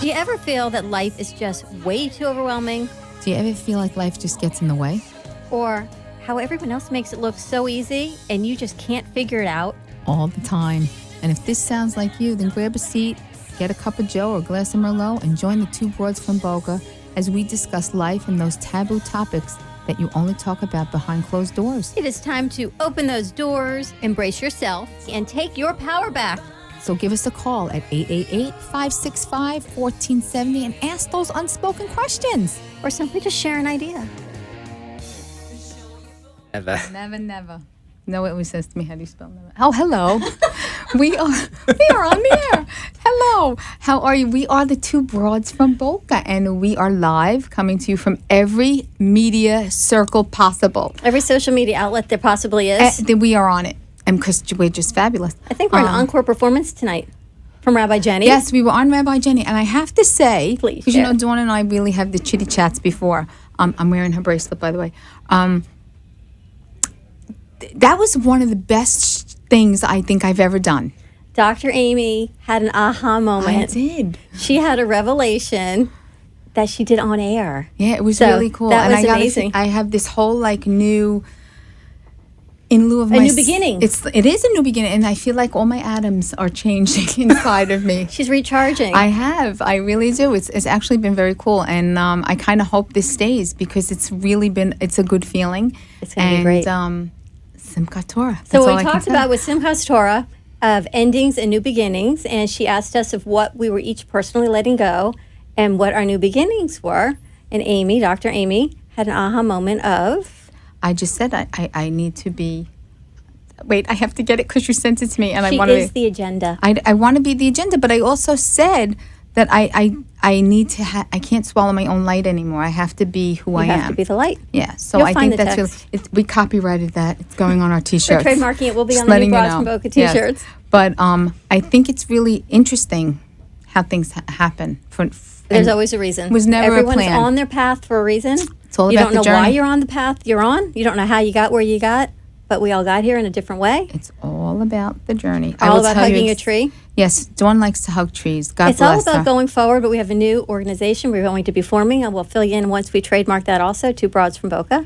Do you ever feel that life is just way too overwhelming? Do you ever feel like life just gets in the way? Or how everyone else makes it look so easy and you just can't figure it out? All the time. And if this sounds like you, then grab a seat, get a cup of Joe or a glass of Merlot, and join the two broads from Boca as we discuss life and those taboo topics that you only talk about behind closed doors. It is time to open those doors, embrace yourself, and take your power back. So give us a call at 888-565-1470 and ask those unspoken questions. Or simply just share an idea. Never. Never. No, it always says to me, how do you spell never? Oh, hello. we are on the air. Hello. How are you? We are the two broads from Boca, and we are live, coming to you from every media circle possible. Every social media outlet there possibly is. We are on it. And because we're just fabulous. I think we're an encore performance tonight from Rabbi Jenny. Yes, we were on Rabbi Jenny. And I have to say, please, because you know, Dawn and I really have the chitty chats before. I'm wearing her bracelet, by the way. That was one of the best things I think I've ever done. Dr. Amy had an aha moment. I did. She had a revelation that she did on air. Yeah, it was really cool. That was amazing. I have this whole new, in lieu of a new beginning. It is a new beginning, and I feel like all my atoms are changing inside of me. She's recharging. I really do. It's actually been very cool, and I kind of hope this stays because it's a good feeling. It's going to be great. Simchat Torah. So what we talked about with Simchat Torah of endings and new beginnings, and she asked us of what we were each personally letting go and what our new beginnings were. And Amy, Dr. Amy, had an aha moment of... I just said I need to be... Wait, I have to get it because you sent it to me. And she I want to is the agenda. I want to be the agenda, but I also said that I need to I can't swallow my own light anymore. I have to be who I am. You have to be the light. Yeah, so You'll I find think the that's really... we copyrighted that. It's going on our T-shirts. We're trademarking it. We'll be Just on the new letting Broads you from know. Boca T-shirts. Yes. But I think it's really interesting how things happen. There's always a reason. It was never Everyone's a plan. on their path for a reason. It's all you about don't know the journey. why you're on the path you're on. You don't know how you got where you got, but we all got here in a different way. It's all about the journey. All about hugging a tree. Yes, Dawn likes to hug trees. God it's bless all about her. going forward, but we have a new organization we're going to be forming, and we'll fill you in once we trademark that also, Two Broads from Boca.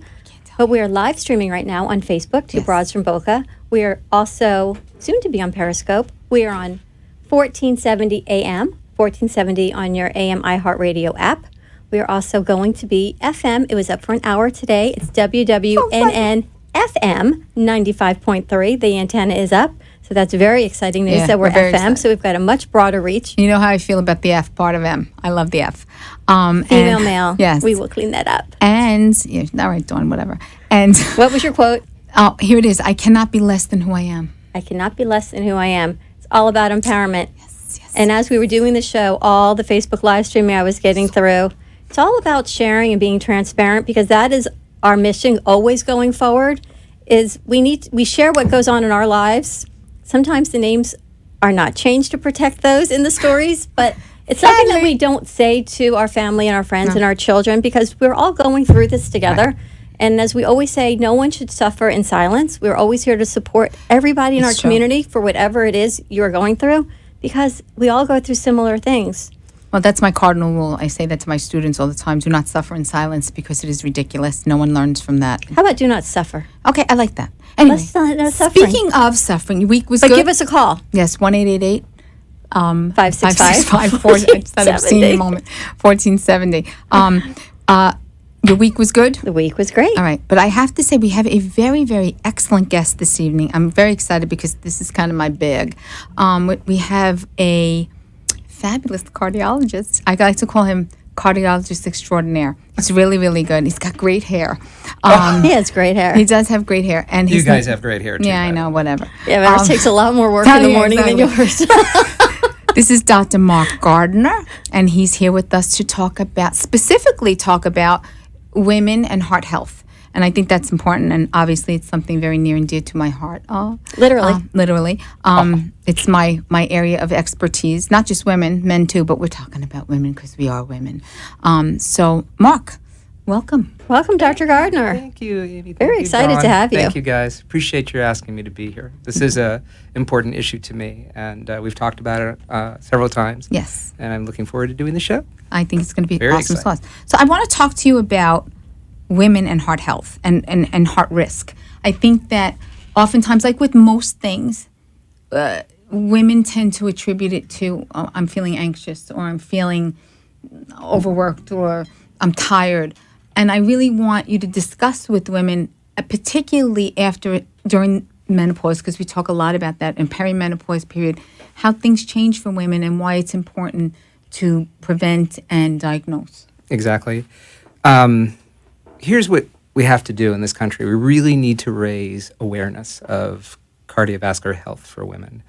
But we are live streaming right now on Facebook, Two Broads from Boca. We are also soon to be on Periscope. We are on 1470 AM, 1470 on your AM iHeartRadio app. We are also going to be FM. It was up for an hour today. It's WWNN FM 95.3. The antenna is up. So that's very exciting news that we're FM. Excited. So we've got a much broader reach. You know how I feel about the F part of M. I love the F. Female, male. Yes. We will clean that up. And, all right, Dawn, whatever. And what was your quote? Oh, here it is. I cannot be less than who I am. I cannot be less than who I am. It's all about empowerment. Yes. And as we were doing the show, all the Facebook live streaming I was getting through, it's all about sharing and being transparent, because that is our mission always going forward, is we share what goes on in our lives. Sometimes the names are not changed to protect those in the stories, but it's something that we don't say to our family and our friends and our children, because we're all going through this together. Right. And as we always say, no one should suffer in silence. We're always here to support everybody in our community for whatever it is you're going through, because we all go through similar things. Well, that's my cardinal rule. I say that to my students all the time. Do not suffer in silence, because it is ridiculous. No one learns from that. How about do not suffer? Okay, I like that. Anyway, no suffering. Speaking of suffering, your week was good. But give us a call. Yes, 1-888. 565 1470. Your week was good? The week was great. All right. But I have to say, we have a very, very excellent guest this evening. I'm very excited because this is kind of my bag. We have a fabulous cardiologist. I like to call him cardiologist extraordinaire. He's really, really good. He's got great hair. He has great hair. He does have great hair. And you guys have great hair, too. Yeah, I know, whatever. Yeah, but ours takes a lot more work in the morning than yours. This is Dr. Mark Gardner, and he's here with us to specifically talk about women and heart health. And I think that's important, and obviously it's something very near and dear to my heart. Literally. It's my area of expertise, not just women, men too, but we're talking about women because we are women. So, Mark, Welcome. Welcome, Dr. Gardner. Thank you, Amy. Thank Very you, excited to Dawn. have you. Thank you, guys. Appreciate your asking me to be here. This is a important issue to me, and we've talked about it several times. Yes. And I'm looking forward to doing the show. I think it's going to be Very awesome exciting. sauce. So I want to talk to you about women and heart health and heart risk. I think that oftentimes, like with most things, women tend to attribute it to, oh, I'm feeling anxious, or I'm feeling overworked, or I'm tired. And I really want you to discuss with women, particularly during menopause, because we talk a lot about that, and perimenopause period, how things change for women and why it's important to prevent and diagnose. Exactly. Here's what we have to do in this country. We really need to raise awareness of cardiovascular health for women.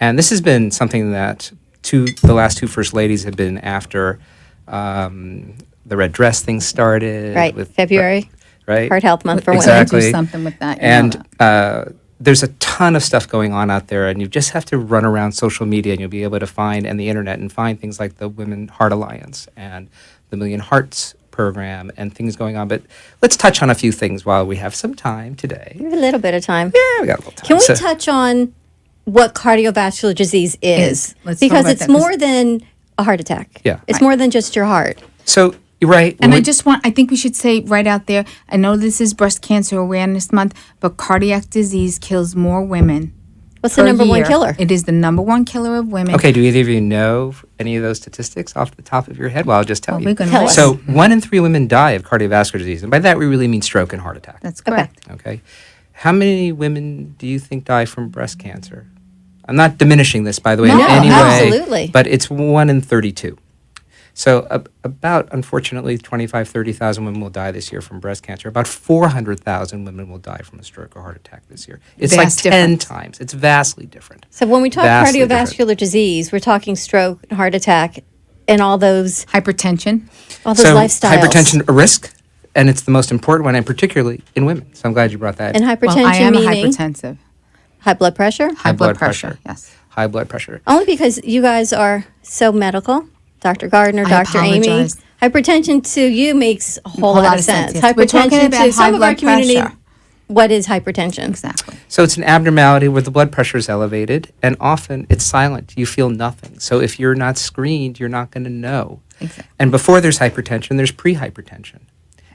And this has been something that the last two first ladies have been after. The red dress thing started. Right, with February. Right. Heart Health Month for Exactly. Do something with that. And there's a ton of stuff going on out there, and you just have to run around social media, and you'll be able to find, and the internet, and find things like the Women Heart Alliance and the Million Hearts program and things going on. But let's touch on a few things while we have some time today. We have a little bit of time. Yeah, we got a little time. Can we So- touch on what cardiovascular disease is? Let's talk Because about it's that, 'cause- more than a heart attack. Yeah. It's more than just your heart. So you're right. And when I think we should say right out there, I know this is Breast Cancer Awareness Month, but cardiac disease kills more women. What's the per number one year. killer? It is the number one killer of women. Okay, do either of you know any of those statistics off the top of your head? Well, I'll just tell Oh, you. we're gonna Tell wait. us. So 1 in 3 women die of cardiovascular disease, and by that we really mean stroke and heart attack. That's correct. Okay. How many women do you think die from breast cancer? I'm not diminishing this, by the way, in No, any way. absolutely. But it's 1 in 32. So about, unfortunately, 25, 30,000 women will die this year from breast cancer. About 400,000 women will die from a stroke or heart attack this year. It's Vast like 10 difference. times. It's vastly different. So when we talk Vastly cardiovascular disease, we're talking stroke, heart attack, and all those Hypertension. lifestyles. Hypertension, a risk, and it's the most important one, and particularly in women. So I'm glad you brought that. And hypertension Well, I am a meaning hypertensive. high blood pressure. High blood pressure. Yes. High blood pressure. Only because you guys are so medical. Dr. Gardner, I Dr. Amy. apologize. Hypertension to you makes a whole lot of sense. yes. We're talking Hypertension about to some high of our blood community, pressure. what is hypertension? Exactly. So it's an abnormality where the blood pressure is elevated, and often it's silent. You feel nothing. So if you're not screened, you're not going to know. Exactly. And before there's hypertension, there's pre-hypertension.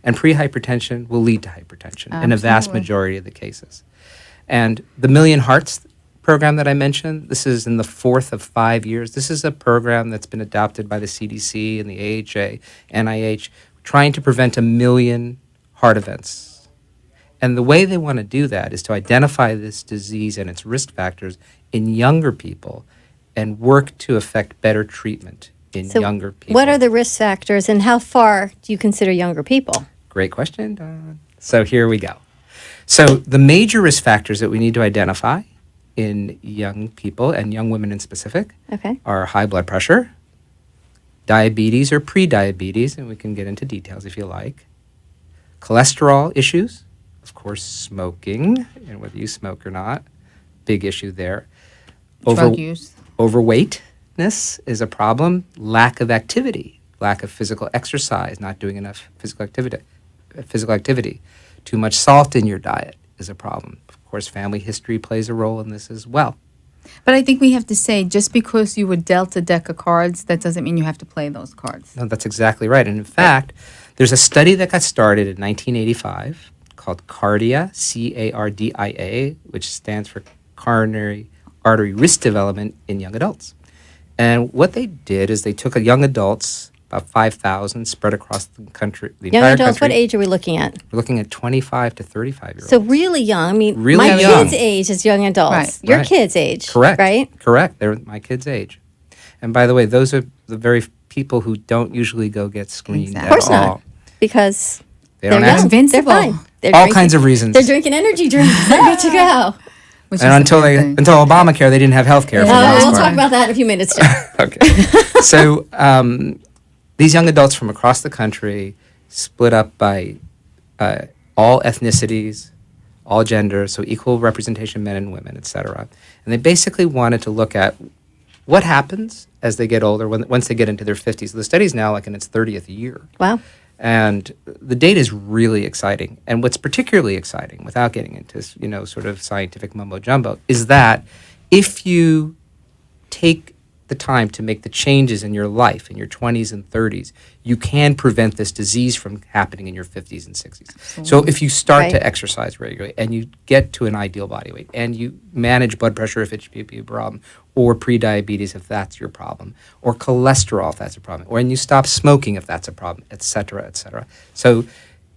And pre-hypertension will lead to hypertension in a vast Absolutely. majority of the cases. And the Million Hearts program that I mentioned, this is in the 4th of 5 years. This is a program that's been adopted by the CDC and the AHA, NIH, trying to prevent 1 million heart events. And the way they want to do that is to identify this disease and its risk factors in younger people and work to affect better treatment in So younger people. what are the risk factors and how far do you consider younger people? Great question, Don. So here we go. So the major risk factors that we need to identify in young people, and young women in specific, Okay. are high blood pressure, diabetes or pre-diabetes, and we can get into details if you like, cholesterol issues, of course, smoking, and whether you smoke or not, big issue there. Drug use. Overweightness is a problem. Lack of activity, lack of physical exercise, not doing enough physical activity. Too much salt in your diet is a problem. Of course, family history plays a role in this as well. But I think we have to say, just because you were dealt a deck of cards, that doesn't mean you have to play those cards. No, that's exactly right. And in fact, there's a study that got started in 1985 called CARDIA, C-A-R-D-I-A, which stands for coronary artery risk development in young adults. And what they did is they took young adults, about 5,000, spread across the country, the Young entire adults, country. what age are we looking at? We're looking at 25 to 35-year-olds. So really young. I mean, Really my young. kids' age is young adults. Right. Your Right. kids' age. Correct. Right? Correct. They're my kids' age. And by the way, those are the very people who don't usually go get screened Exactly. at Of course all. not. Because They they're don't young. ask. Invincible. They're fine. They're All drinking- kinds of reasons. They're drinking energy drinks. They're good to go. Which And is until the bad thing. until Obamacare, they didn't have health care. for the most We'll part. talk about that in a few minutes, too. Okay. So these young adults from across the country, split up by all ethnicities, all genders, so equal representation, men and women, et cetera. And they basically wanted to look at what happens as they get older, once they get into their 50s. So the study's now like in its 30th year. Wow. And the data is really exciting. And what's particularly exciting, without getting into, sort of scientific mumbo jumbo, is that if you take the time to make the changes in your life in your 20s and 30s, you can prevent this disease from happening in your 50s and 60s. Absolutely. So if you start to exercise regularly and you get to an ideal body weight and you manage blood pressure if it should be a problem, or prediabetes if that's your problem, or cholesterol if that's a problem, or when you stop smoking if that's a problem, et cetera, et cetera. So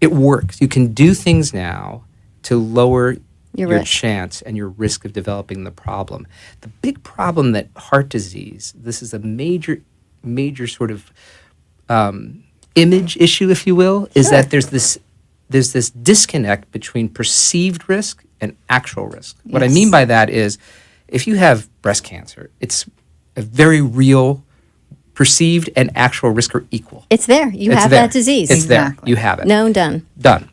it works. You can do things now to lower your chance and your risk of developing the problem. The big problem that heart disease, this is a major sort of image issue, if you will, is that there's this disconnect between perceived risk and actual risk. What I mean by that is, if you have breast cancer, it's a very real perceived and actual risk are equal. It's there. You have that disease. It's there. You have it. Known, done. Done.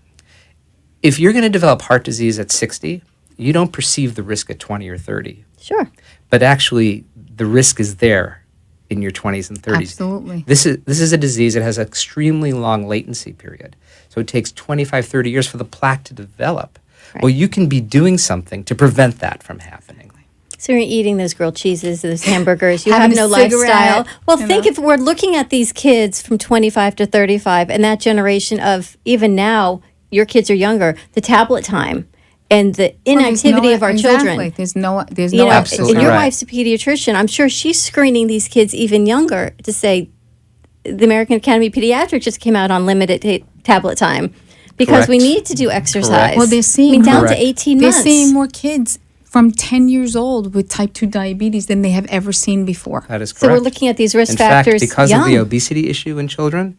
If you're going to develop heart disease at 60, you don't perceive the risk at 20 or 30. Sure. But actually, the risk is there in your 20s and 30s. Absolutely. This is a disease that has an extremely long latency period. So it takes 25, 30 years for the plaque to develop. Right. Well, you can be doing something to prevent that from happening. So you're eating those grilled cheeses, those hamburgers. You have no lifestyle. Well, think if we're looking at these kids from 25 to 35 and that generation of, even now, your kids are younger, the tablet time and the inactivity of our children. There's no absolutely. And your wife's a pediatrician. I'm sure she's screening these kids even younger to say the American Academy of Pediatrics just came out on limited tablet time because we need to do exercise. Correct. Well, they're seeing down to 18 months. They're seeing more kids from 10 years old with type 2 diabetes than they have ever seen before. That is correct. So we're looking at these risk factors In fact, because of the obesity issue in children,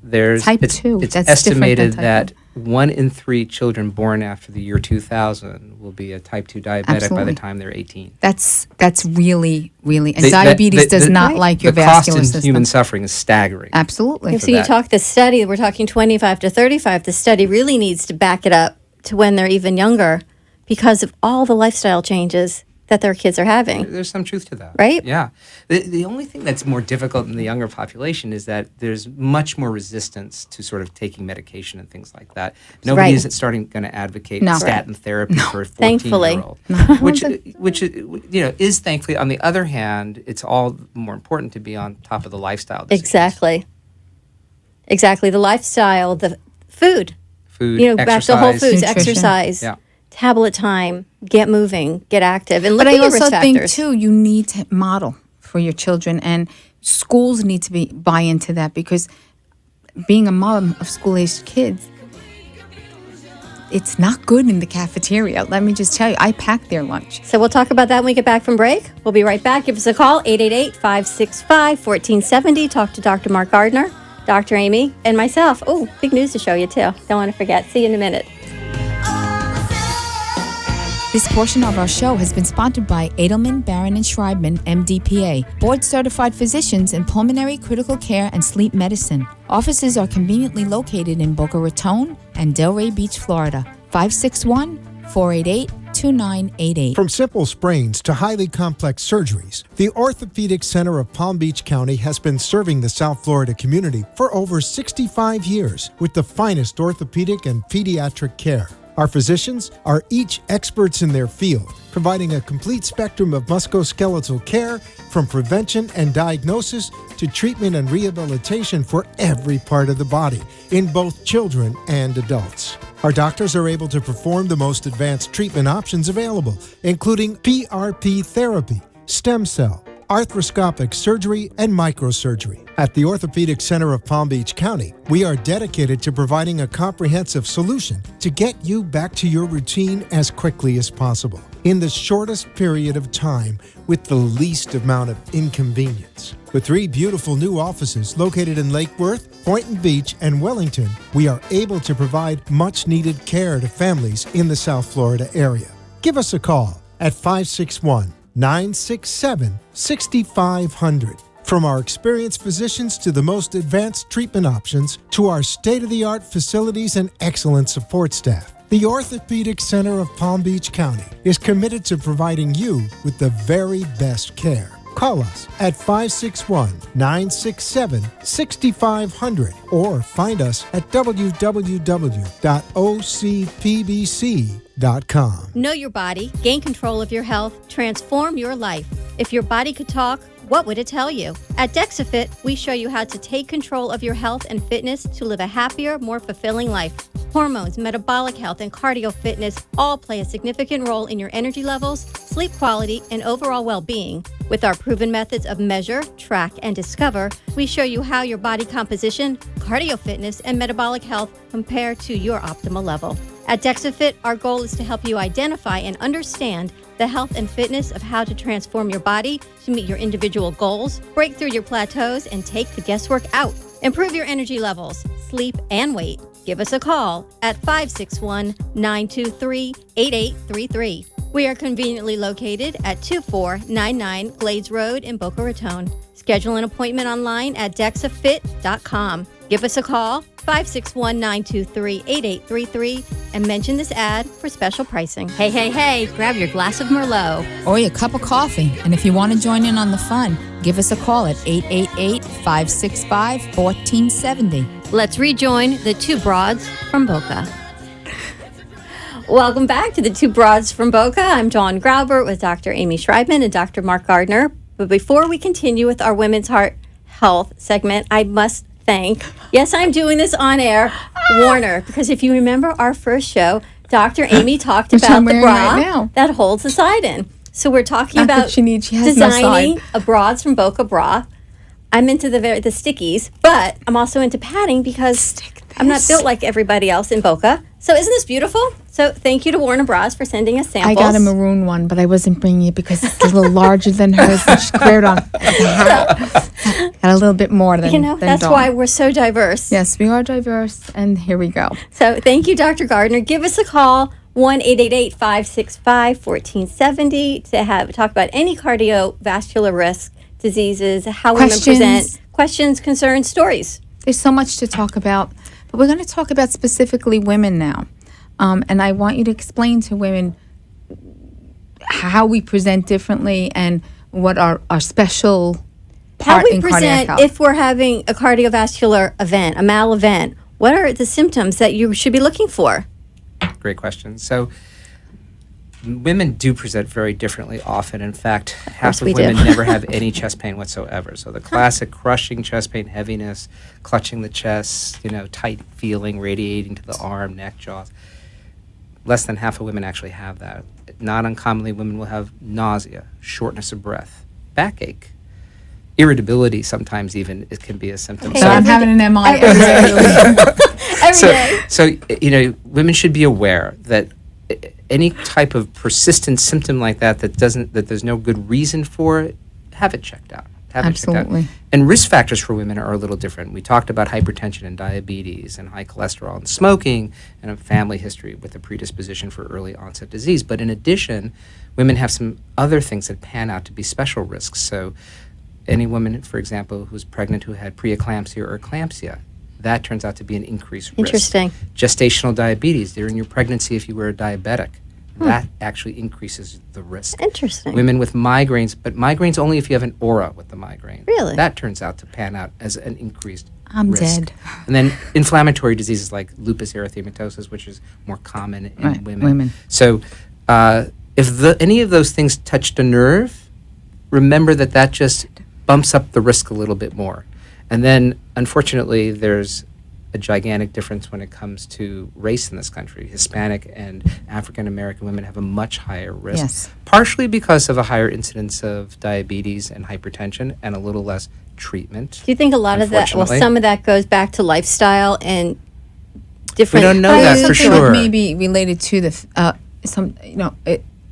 there's type 2. It's estimated that 1 in 3 children born after the year 2000 will be a type 2 diabetic by the time they're 18. That's really, really, and diabetes does not like your vascular system. The cost in system. Human suffering is staggering. Absolutely. So you talk the study, we're talking 25 to 35, the study really needs to back it up to when they're even younger because of all the lifestyle changes that their kids are having. There's some truth to that. Right? Yeah. The only thing that's more difficult in the younger population is that there's much more resistance to sort of taking medication and things like that. Nobody is going to advocate statin therapy for a 14-year-old. Which is thankfully. On the other hand, it's all more important to be on top of the lifestyle decisions. Exactly. The lifestyle, the food. Back to whole foods, exercise. Yeah. Tablet time, get moving, get active, and look at your risk factors. But I also think, too, you need to model for your children, and schools need to buy into that because being a mom of school-aged kids, it's not good in the cafeteria. Let me just tell you, I pack their lunch. So we'll talk about that when we get back from break. We'll be right back. Give us a call, 888-565-1470. Talk to Dr. Mark Gardner, Dr. Amy, and myself. Oh, big news to show you, too. Don't want to forget. See you in a minute. This portion of our show has been sponsored by Edelman, Barron & Schreibman, MD-PA, board-certified physicians in pulmonary critical care and sleep medicine. Offices are conveniently located in Boca Raton and Delray Beach, Florida. 561-488-2988. From simple sprains to highly complex surgeries, the Orthopedic Center of Palm Beach County has been serving the South Florida community for over 65 years with the finest orthopedic and pediatric care. Our physicians are each experts in their field, providing a complete spectrum of musculoskeletal care from prevention and diagnosis to treatment and rehabilitation for every part of the body in both children and adults. Our doctors are able to perform the most advanced treatment options available, including PRP therapy, stem cell, arthroscopic surgery, and microsurgery. At the Orthopedic Center of Palm Beach County, we are dedicated to providing a comprehensive solution to get you back to your routine as quickly as possible, in the shortest period of time, with the least amount of inconvenience. With 3 beautiful new offices located in Lake Worth, Boynton Beach, and Wellington, we are able to provide much-needed care to families in the South Florida area. Give us a call at 561-967-6500. From our experienced physicians to the most advanced treatment options to our state-of-the-art facilities and excellent support staff, the Orthopedic Center of Palm Beach County is committed to providing you with the very best care. Call us at 561-967-6500 or find us at www.ocpbc.com. Know your body, gain control of your health, transform your life. If your body could talk, what would it tell you? At DexaFit, we show you how to take control of your health and fitness to live a happier, more fulfilling life. Hormones, metabolic health, and cardio fitness all play a significant role in your energy levels, sleep quality, and overall well-being. With our proven methods of measure, track, and discover, we show you how your body composition, cardio fitness, and metabolic health compare to your optimal level. At DexaFit, our goal is to help you identify and understand the health and fitness of how to transform your body to meet your individual goals, break through your plateaus, and take the guesswork out. Improve your energy levels, sleep, and weight. Give us a call at 561-923-8833. We are conveniently located at 2499 Glades Road in Boca Raton. Schedule an appointment online at DexaFit.com. Give us a call, 561-923-8833, and mention this ad for special pricing. Hey, hey, hey, grab your glass of Merlot. Or your cup of coffee. And if you want to join in on the fun, give us a call at 888-565-1470. Let's rejoin the two broads from Boca. Welcome back to the Two Broads from Boca. I'm Dawn Graubert with Dr. Amy Schreibman and Dr. Mark Gardner. But before we continue with our Women's Heart Health segment, I must thank, yes, I'm doing this on air, Warner, because if you remember our first show, Dr. Amy talked about the bra that holds the side in. So we're talking about designing a Broads from Boca bra. I'm into the stickies, but I'm also into padding because I'm not built like everybody else in Boca. So isn't this beautiful? So thank you to Warner Bras for sending us samples. I got a maroon one, but I wasn't bringing it because it's a little larger than hers and she squared on the hat. Got a little bit more than that's Dawn. why we're so diverse. Yes, we are diverse, and here we go. So thank you, Dr. Gardner. Give us a call, 1-888-565-1470, to talk about any cardiovascular risk, diseases, how women present, questions, concerns, stories. There's so much to talk about, but we're going to talk about specifically women now. And I want you to explain to women how we present differently and what our special part in cardiac health. If we're having a cardiovascular event, a mal event, what are the symptoms that you should be looking for? Great question. So women do present very differently often. In fact, half of women never have any chest pain whatsoever. So the classic crushing chest pain, heaviness, clutching the chest, tight feeling radiating to the arm, neck, jaws. Less than half of women actually have that. Not uncommonly, women will have nausea, shortness of breath, backache, irritability. Sometimes even it can be a symptom. Okay, so I'm having an MI every day. So women should be aware that any type of persistent symptom like that there's no good reason for it, have it checked out. Absolutely. And risk factors for women are a little different. We talked about hypertension and diabetes and high cholesterol and smoking and a family history with a predisposition for early onset disease. But in addition, women have some other things that pan out to be special risks. So any woman, for example, who's pregnant who had preeclampsia or eclampsia, that turns out to be an increased risk. Interesting. Gestational diabetes, during your pregnancy, if you were a diabetic, that actually increases the risk. Interesting. Women with migraines, but migraines only if you have an aura with the migraine. Really? That turns out to pan out as an increased I'm risk. dead. And then inflammatory diseases like lupus erythematosus, which is more common in women. So if any of those things touched a nerve, remember that just bumps up the risk a little bit more. And then, unfortunately, there's a gigantic difference when it comes to race in this country. Hispanic and African American women have a much higher risk, partially because of a higher incidence of diabetes and hypertension and a little less treatment. Do you think a lot of that, some of that goes back to lifestyle and different? We don't know that for sure. Maybe related to the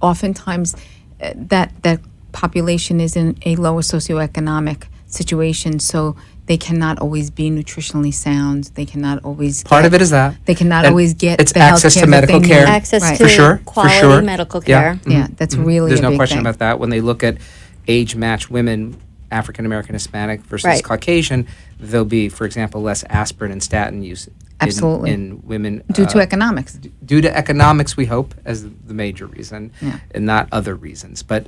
oftentimes that population is in a lower socioeconomic situation, so they cannot always be nutritionally sound. They cannot always part of it is that they cannot always get it's the access to medical care, access to for sure, quality medical care. Yeah, that's really there's a no big question thing. about that. When they look at age-matched women, African American, Hispanic versus Caucasian, there'll be, for example, less aspirin and statin use. Absolutely. In women due to economics. Due to economics, we hope, as the major reason, and not other reasons. But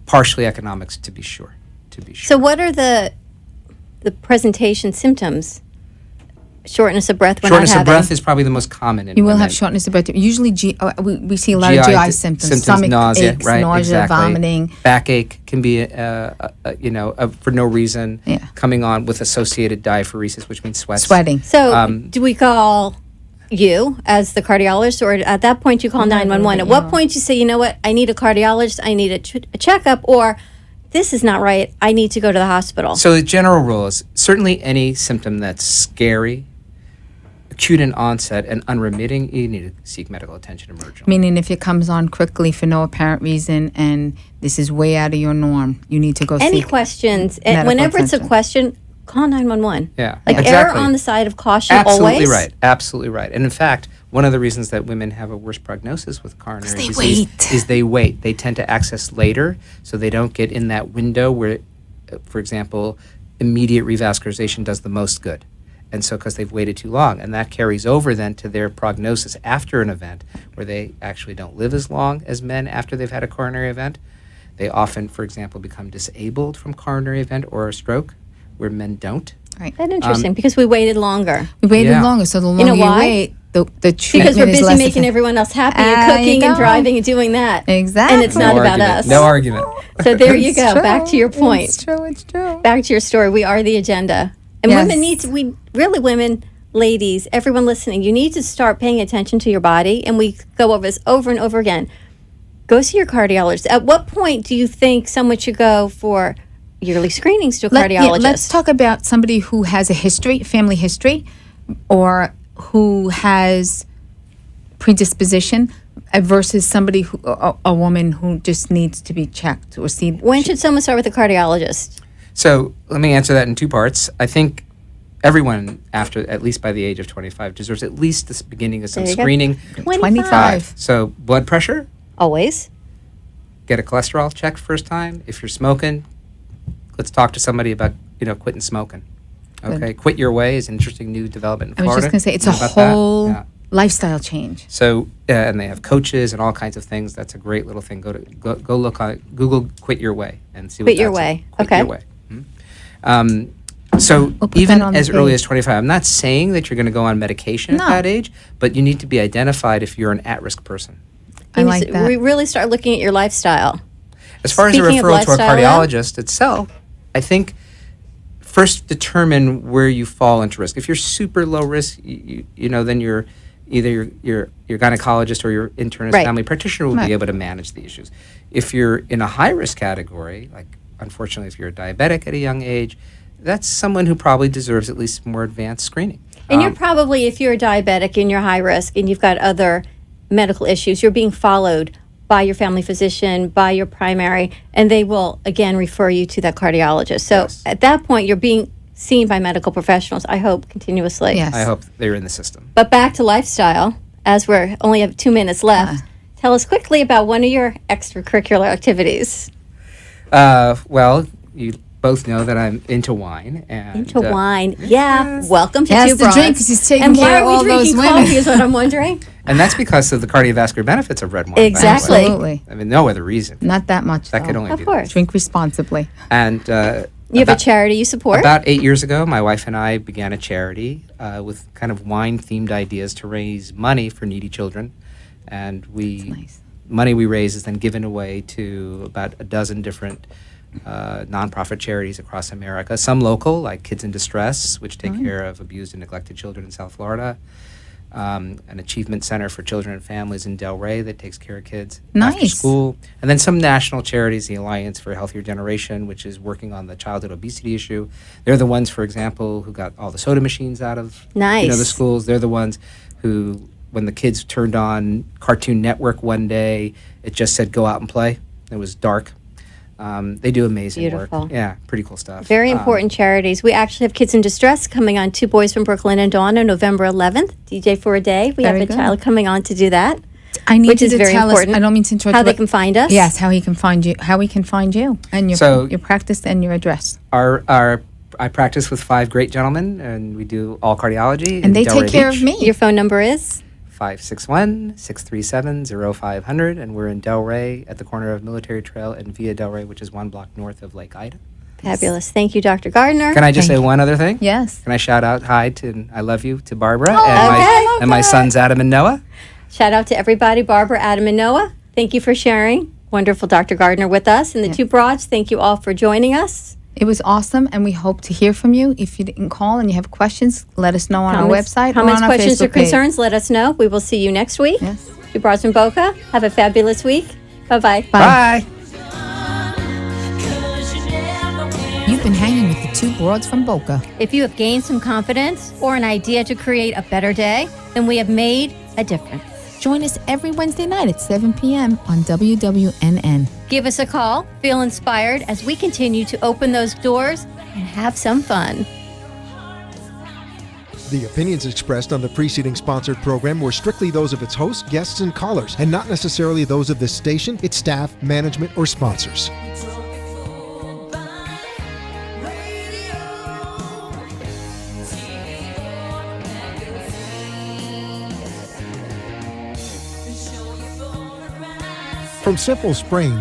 partially economics, to be sure. So what are the presentation symptoms? Shortness of breath. Shortness of breath is probably the most common in You will women. have shortness of breath. Usually, we see a lot of GI symptoms. Stomach nausea, aches, right? nausea, Exactly. vomiting. Backache can be, for no reason, Yeah. coming on with associated diaphoresis, which means Sweating. So do we call you as the cardiologist, or at that point you call 911? At what point you say, you know what, I need a cardiologist, I need a checkup, or this is not right, I need to go to the hospital? So the general rule is certainly any symptom that's scary, acute in onset, and unremitting, you need to seek medical attention emergently. Meaning, if it comes on quickly for no apparent reason and this is way out of your norm, you need to go Any seek questions, and medical whenever it's a attention. question, call 911. Yeah, Like err exactly. on the side of caution Absolutely always. right. Absolutely right. And in fact, one of the reasons that women have a worse prognosis with coronary they disease wait. is they wait. They tend to access later, so they don't get in that window where, for example, immediate revascularization does the most good. And so because they've waited too long, and that carries over then to their prognosis after an event, where they actually don't live as long as men after they've had a coronary event. They often, for example, become disabled from coronary event or a stroke, where men don't. Right. That's interesting, because we waited longer. We waited Yeah. longer, so the know longer you why? wait, the treatment Because we're is busy less making effective. everyone else happy There and you cooking and go. driving and doing that. Exactly. And it's not No about argument. us. No argument. So there you It's go. true. Back to your point. It's true. It's true. Back to your story. We are the agenda. And Yes. women need to, women, ladies, everyone listening, you need to start paying attention to your body. And we go over this over and over again. Go see your cardiologist. At what point do you think someone should go for yearly screenings to a cardiologist? Let's talk about somebody who has a history, family history, or who has predisposition versus somebody who, a woman who just needs to be checked or see. When should someone start with a cardiologist? So let me answer that in two parts. I think everyone, after at least by the age of 25, deserves at least the beginning of some There you go. screening. 25. So blood pressure, Always. get a cholesterol checked first time. If you're smoking, let's talk to somebody about quitting smoking. Okay, Quit Your Way is an interesting new development in I was Florida. just going to say, it's You a know about that? whole Yeah. lifestyle change. So and they have coaches and all kinds of things. That's a great little thing. Go look on it. Google Quit Your Way and see what Quit Your that's Way. Quit Okay. Your Way. So We'll put even that on the as early page. as 25, I'm not saying that you're going to go on medication No. at that age, but you need to be identified if you're an at-risk person. I like that. We really start looking at your lifestyle. As far Speaking as of a referral to a lifestyle, cardiologist itself, I think first determine where you fall into risk. If you're super low risk, then you're either your gynecologist or your internist Right. family practitioner will Right. be able to manage the issues. If you're in a high risk category, like unfortunately if you're a diabetic at a young age, that's someone who probably deserves at least more advanced screening. And you're probably, if you're a diabetic and you're high risk and you've got other medical issues, you're being followed by your family physician, by your primary, and they will, again, refer you to that cardiologist. So Yes. at that point, you're being seen by medical professionals, I hope, continuously. Yes. I hope they're in the system. But back to lifestyle, as we're only have 2 minutes left. Tell us quickly about one of your extracurricular activities. Well, you both know that I'm into wine. And, Into wine. Yeah. Welcome to Yes, Two the Broads. drink, 'cause he's taking and care why of are we all those drinking women. coffee is what I'm wondering. And that's because of the cardiovascular benefits of red wine. by the way. Exactly. Absolutely. I mean, no other reason. Not that much, That though. could only Of be course. Drink responsibly. And You have a charity you support? about 8 years ago, my wife and I began a charity with kind of wine-themed ideas to raise money for needy children. And nice. money we raise is then given away to about a dozen different nonprofit charities across America. Some local, like Kids in Distress, which take care of abused and neglected children in South Florida. An achievement center for children and families in Delray that takes care of kids after Nice. school. And then some national charities, the Alliance for a Healthier Generation, which is working on the childhood obesity issue. They're the ones, for example, who got all the soda machines out of the Nice. schools. They're the ones who, when the kids turned on Cartoon Network one day, it just said, go out and play. It was dark. They do amazing Beautiful. work. Yeah, pretty cool stuff. Very important charities. We actually have Kids in Distress coming on Two Boys from Brooklyn and Dawn on November 11th. DJ for a day. We Very have a good. child coming on to do that. I need Which you is to very tell important. us. I don't mean to interrupt. How you, they but- can find us. Yes, how he can find you. How we can find you and your So- your practice and your address. I practice with 5 great gentlemen, and we do all cardiology. And in they Delray take care Beach. of me. Your phone number is? 561-637-0500. And we're in Delray at the corner of Military Trail and Via Delray, which is 1 block north of Lake Ida. Fabulous. Thank you, Dr. Gardner. Can I just Thank say you. one other thing? Yes. Can I shout out hi to and I love you to Barbara okay. and my sons Adam and Noah? Shout out to everybody, Barbara, Adam, and Noah. Thank you for sharing. Wonderful Dr. Gardner with us. And the two broads, thank you all for joining us. It was awesome, and we hope to hear from you. If you didn't call and you have questions, let us know on our website Comments, or on our questions, or Facebook page. concerns, let us know. We will see you next week. Yes. Two broads from Boca. Have a fabulous week. Bye-bye. Bye. You've been hanging with the two broads from Boca. If you have gained some confidence or an idea to create a better day, then we have made a difference. Join us every Wednesday night at 7 p.m. on WWNN. Give us a call, feel inspired as we continue to open those doors and have some fun. The opinions expressed on the preceding sponsored program were strictly those of its hosts, guests, and callers, and not necessarily those of this station, its staff, management, or sponsors. From Simple Springs,